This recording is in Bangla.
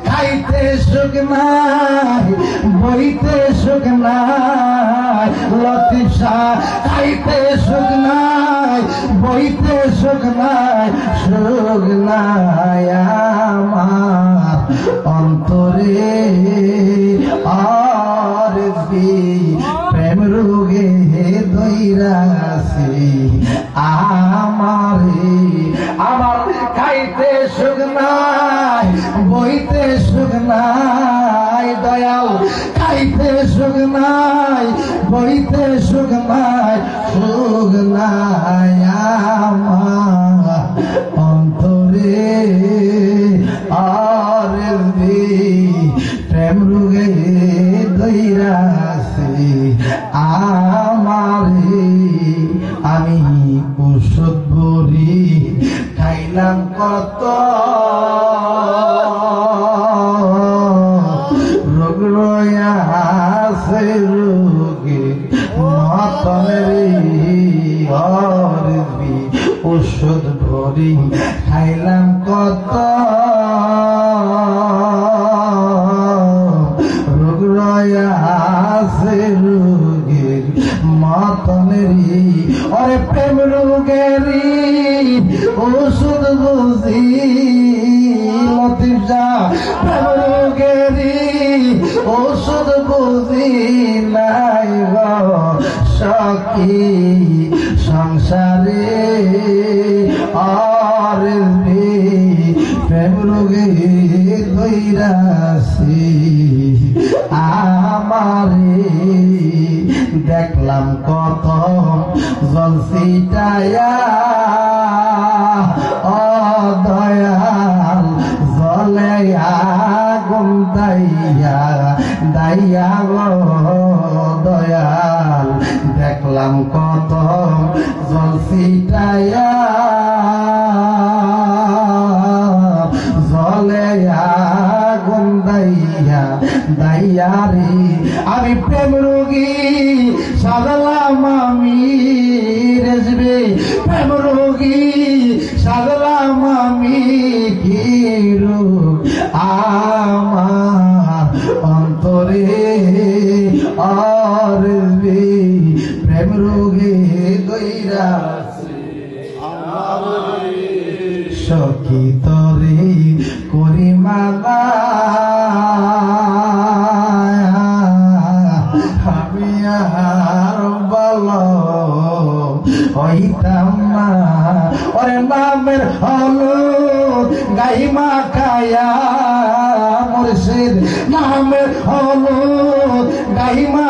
খাইতে সুখ নাই, বইতে সুখ নাই, লতিফ শাহ খাইতে সুখ নাই, বইতে সুখ নাই, সুখ নাই আমার অন্তরে আর প্রেম রোগে দইরাছি আমারে। আমার খাইতে সুখ নাই, বইতে সুখ নাই, দয়াল খাইতে সুখ নাই, বইতে সুখ নাই, সুখ নাই আমার অন্তরে আর প্রেম রোগে দইরাছি আমারে। আমি ওষুধ ভরি খাইলাম কত, রোগ রয়াছে রোগে মতনেরি ওষুধ ভরি খাইলাম কত, রোগ রয়াছে রোগের মতনেরি। ওরে প্রেম রোগেরি ওষুধ বুঝি লতিফ শাহ, প্রেম রোগেরি ওষুধ বুঝি নাই গো সখী সংসারে আর প্রেম রোগে দইরাছি আমারে। দেখলাম কত জলসিটায়া ও দয়াল জলে আগুন দাইয়া দাইয়া গো দয়াল। দেখলাম কত জলসিটায়া জলে আগুন দাইয়া দাইয়া রে। আমি প্রেম রোগী সাজালাম আমি রেজবে, প্রেম রোগী সাজালাম আমি কি রোগ আমার অন্তরে আর প্রেম রোগে দইরাছি সখী তরে করি মালা। আমি আর বলো হইতাম না, ওরে নামের হলুদ গাইমা খায়া মুর্শিদ, নামের হলুদ গাইমা